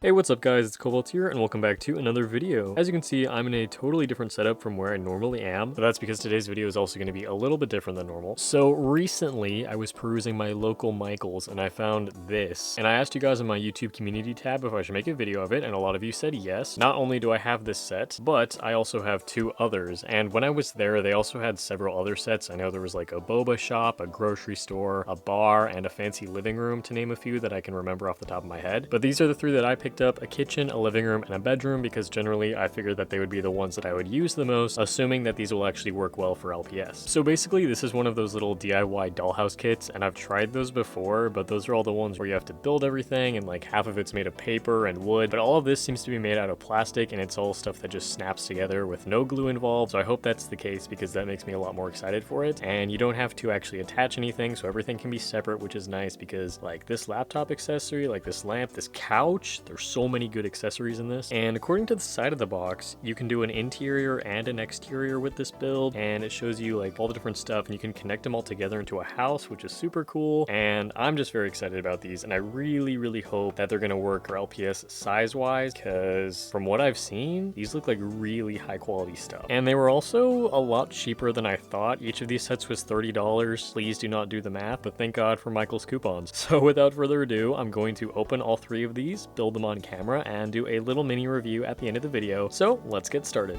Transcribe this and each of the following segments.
Hey, what's up guys, it's Cobalt here, and welcome back to another video. As you can see, I'm in a totally different setup from where I normally am, but that's because today's video is also going to be a little bit different than normal. So recently, I was perusing my local Michaels, and I found this. And I asked you guys in my YouTube community tab if I should make a video of it, and a lot of you said yes. Not only do I have this set, but I also have two others, and when I was there, they also had several other sets. I know there was like a boba shop, a grocery store, a bar, and a fancy living room, to name a few that I can remember off the top of my head. But these are the three that I picked up: a kitchen, a living room, and a bedroom, because generally I figured that they would be the ones that I would use the most, assuming that these will actually work well for LPS. So basically, this is one of those little DIY dollhouse kits, and I've tried those before, but those are all the ones where you have to build everything, and like half of it's made of paper and wood, but all of this seems to be made out of plastic, and it's all stuff that just snaps together with no glue involved. So I hope that's the case, because that makes me a lot more excited for it. And you don't have to actually attach anything, so everything can be separate, which is nice, because like this laptop accessory, like this lamp, this couch, there's so many good accessories in this. And according to the side of the box, you can do an interior and an exterior with this build, and it shows you like all the different stuff, and you can connect them all together into a house, which is super cool. And I'm just very excited about these, and I really hope that they're gonna work for LPS size wise, because from what I've seen, these look like really high quality stuff. And they were also a lot cheaper than I thought. Each of these sets was $30. Please do not do the math, but thank God for Michael's coupons. So without further ado, I'm going to open all three of these, build them on camera, and do a little mini review at the end of the video. So let's get started.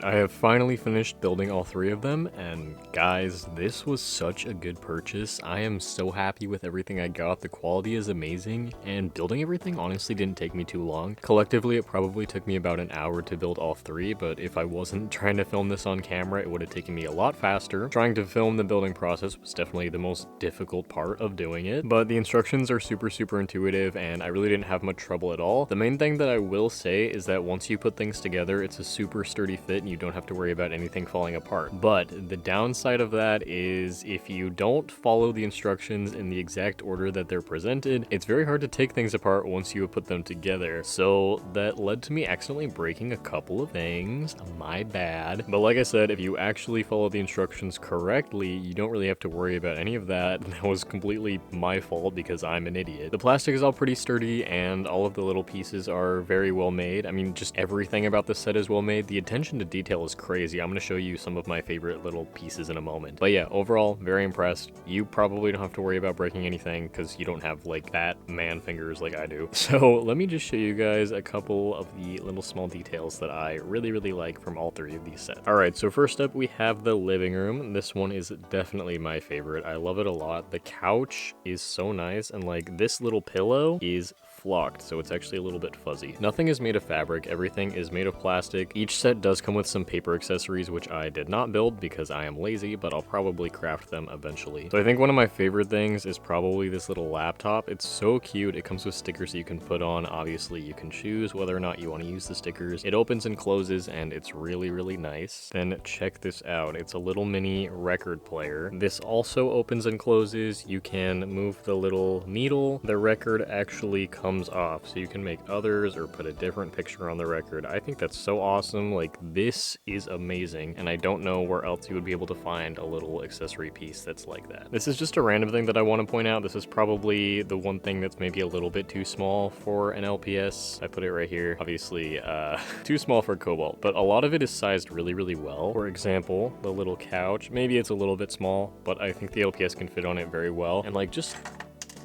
I have finally finished building all 3 of them, and guys, this was such a good purchase. I am so happy with everything I got. The quality is amazing, and building everything honestly didn't take me too long. Collectively, it probably took me about an hour to build all 3, but if I wasn't trying to film this on camera, it would have taken me a lot faster. Trying to film the building process was definitely the most difficult part of doing it, but the instructions are super intuitive, and I really didn't have much trouble at all. The main thing that I will say is that once you put things together, it's a super sturdy fit and you don't have to worry about anything falling apart. But the downside of that is if you don't follow the instructions in the exact order that they're presented, it's very hard to take things apart once you put them together. So that led to me accidentally breaking a couple of things. My bad. But like I said, if you actually follow the instructions correctly, you don't really have to worry about any of that. That was completely my fault because I'm an idiot. The plastic is all pretty sturdy and all of the little pieces are very well made. I mean, just everything about this set is well made. The attention to detail is crazy. I'm going to show you some of my favorite little pieces in a moment. But yeah, overall, very impressed. You probably don't have to worry about breaking anything because you don't have like that man fingers like I do. So let me just show you guys a couple of the little small details that I really like from all 3 of these sets. All right, so first up we have the living room. This one is definitely my favorite. I love it a lot. The couch is so nice, and like this little pillow is flocked, so it's actually a little bit fuzzy. Nothing is made of fabric, everything is made of plastic. Each set does come with some paper accessories, which I did not build because I am lazy, but I'll probably craft them eventually. So I think one of my favorite things is probably this little laptop. It's so cute. It comes with stickers that you can put on. Obviously, you can choose whether or not you want to use the stickers. It opens and closes, and it's really nice. Then check this out. It's a little mini record player. This also opens and closes. You can move the little needle. The record actually comes off, so you can make others or put a different picture on the record. I think that's so awesome. Like, this is amazing, and I don't know where else you would be able to find a little accessory piece that's like that. This is just a random thing that I want to point out. This is probably the one thing that's maybe a little bit too small for an LPS. I put it right here. Obviously, too small for Cobalt, but a lot of it is sized really well. For example, the little couch, maybe it's a little bit small, but I think the LPS can fit on it very well. And like, just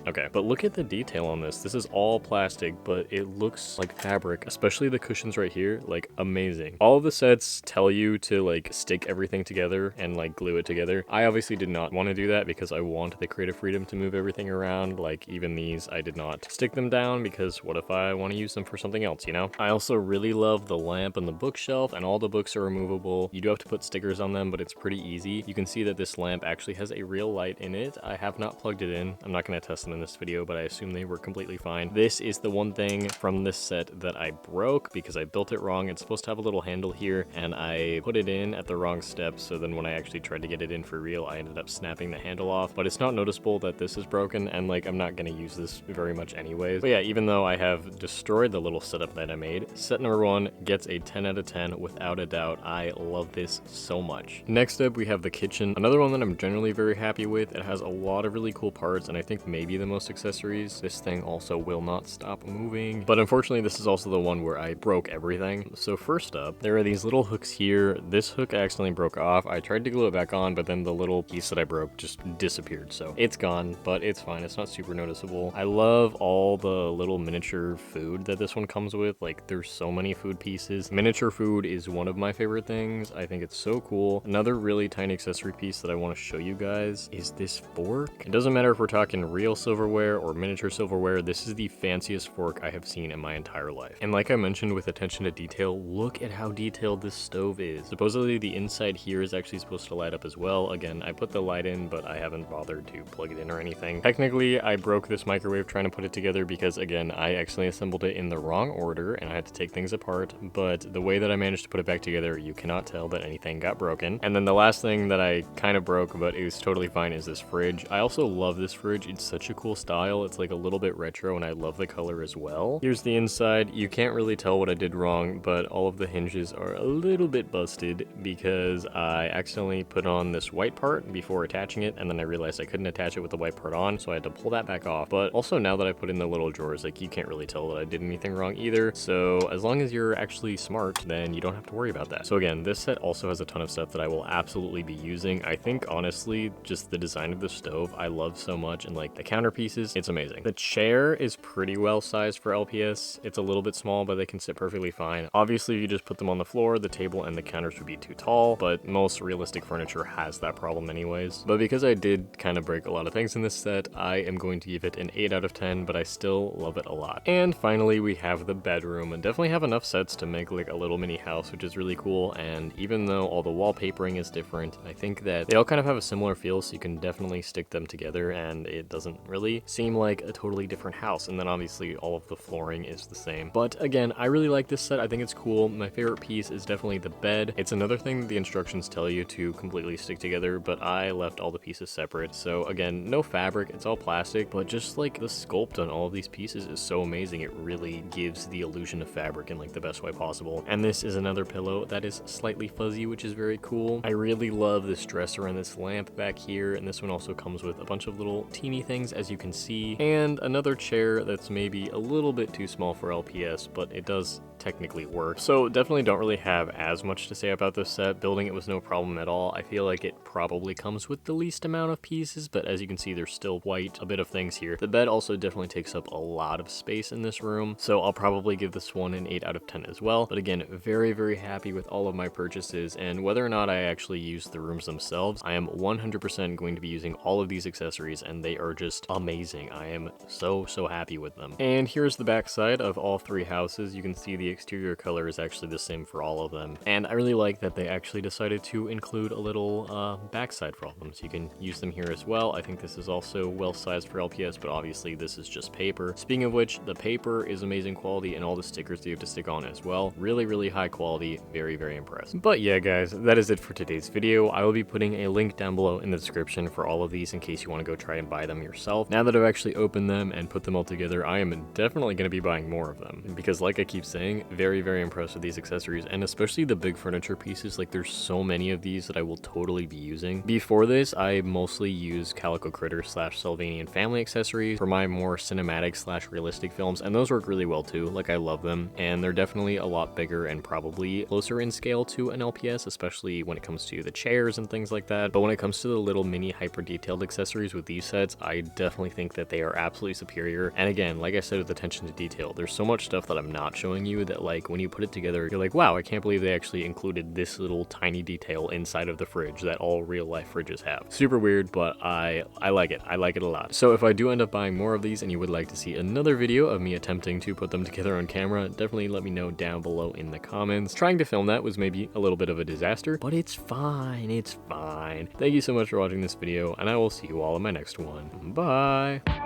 okay, but look at the detail on this. This is all plastic, but it looks like fabric, especially the cushions right here, like amazing. All of the sets tell you to like stick everything together and like glue it together. I obviously did not want to do that because I want the creative freedom to move everything around. Like even these, I did not stick them down because what if I want to use them for something else, you know? I also really love the lamp and the bookshelf, and all the books are removable. You do have to put stickers on them, but it's pretty easy. You can see that this lamp actually has a real light in it. I have not plugged it in. I'm not going to test them in this video, but I assume they were completely fine. This is the one thing from this set that I broke because I built it wrong. It's supposed to have a little handle here, and I put it in at the wrong step, so then when I actually tried to get it in for real, I ended up snapping the handle off. But it's not noticeable that this is broken, and like I'm not going to use this very much anyways. But yeah, even though I have destroyed the little setup that I made, set number 1 gets a 10 out of 10 without a doubt. I love this so much. Next up, we have the kitchen. Another one that I'm generally very happy with. It has a lot of really cool parts, and I think maybe the most accessories. This thing also will not stop moving, but unfortunately this is also the one where I broke everything. So first up, there are these little hooks here. This hook accidentally broke off. I tried to glue it back on, but then the little piece that I broke just disappeared, so it's gone, but it's fine. It's not super noticeable. I love all the little miniature food that this one comes with. Like, there's so many food pieces. Miniature food is one of my favorite things. I think it's so cool. Another really tiny accessory piece that I want to show you guys is this fork. It doesn't matter if we're talking real silverware or miniature silverware, this is the fanciest fork I have seen in my entire life. And like I mentioned with attention to detail, look at how detailed this stove is. Supposedly the inside here is actually supposed to light up as well. Again, I put the light in, but I haven't bothered to plug it in or anything. Technically, I broke this microwave trying to put it together because, again, I accidentally assembled it in the wrong order and I had to take things apart, but the way that I managed to put it back together, you cannot tell that anything got broken. And then the last thing that I kind of broke, but it was totally fine, is this fridge. I also love this fridge. It's such a cool style. It's like a little bit retro and I love the color as well. Here's the inside. You can't really tell what I did wrong, but all of the hinges are a little bit busted because I accidentally put on this white part before attaching it, and then I realized I couldn't attach it with the white part on, so I had to pull that back off. But also now that I put in the little drawers, like, you can't really tell that I did anything wrong either. So as long as you're actually smart, then you don't have to worry about that. So again, this set also has a ton of stuff that I will absolutely be using. I think honestly, just the design of the stove I love so much, and like the countertop centerpieces, it's amazing. The chair is pretty well sized for LPS. It's a little bit small, but they can sit perfectly fine. Obviously, if you just put them on the floor, the table and the counters would be too tall, but most realistic furniture has that problem anyways. But because I did kind of break a lot of things in this set, I am going to give it an 8 out of 10, but I still love it a lot. And finally, we have the bedroom, and definitely have enough sets to make like a little mini house, which is really cool. And even though all the wallpapering is different, I think that they all kind of have a similar feel, so you can definitely stick them together and it doesn't really seem like a totally different house. And then obviously all of the flooring is the same. But again, I really like this set. I think it's cool. My favorite piece is definitely the bed. It's another thing that the instructions tell you to completely stick together, but I left all the pieces separate. So again, no fabric, it's all plastic, but just like the sculpt on all of these pieces is so amazing. It really gives the illusion of fabric in like the best way possible. And this is another pillow that is slightly fuzzy, which is very cool. I really love this dresser and this lamp back here, and this one also comes with a bunch of little teeny things, as you can see, and another chair that's maybe a little bit too small for LPS, but it does technically work. So definitely don't really have as much to say about this set. Building it was no problem at all. I feel like it probably comes with the least amount of pieces, but as you can see, there's still quite a bit of things here. The bed also definitely takes up a lot of space in this room, so I'll probably give this one an 8 out of 10 as well. But again, very, very happy with all of my purchases, and whether or not I actually use the rooms themselves, I am 100% going to be using all of these accessories, and they are just amazing. I am so happy with them. And here's the back side of all three houses. You can see the exterior color is actually the same for all of them, and I really like that they actually decided to include a little backside for all of them, so you can use them here as well. I think this is also well sized for LPS, but obviously this is just paper. Speaking of which, the paper is amazing quality, and all the stickers that you have to stick on as well, really high quality. Very impressed. But yeah guys, that is it for today's video. I will be putting a link down below in the description for all of these in case you want to go try and buy them yourself. Now that I've actually opened them and put them all together, I am definitely going to be buying more of them, because like I keep saying, very impressed with these accessories, and especially the big furniture pieces. Like there's so many of these that I will totally be using. Before this, I mostly use Calico Critter / Sylvanian family accessories for my more cinematic / realistic films, and those work really well too. Like I love them, and they're definitely a lot bigger and probably closer in scale to an LPS, especially when it comes to the chairs and things like that. But when it comes to the little mini hyper detailed accessories with these sets, I definitely think that they are absolutely superior. And again, like I said, with attention to detail, there's so much stuff that I'm not showing you that like when you put it together, you're like, wow, I can't believe they actually included this little tiny detail inside of the fridge that all real life fridges have. Super weird, but I like it. I like it a lot. So if I do end up buying more of these and you would like to see another video of me attempting to put them together on camera, definitely let me know down below in the comments. Trying to film that was maybe a little bit of a disaster, but it's fine. It's fine. Thank you so much for watching this video, and I will see you all in my next one. Bye.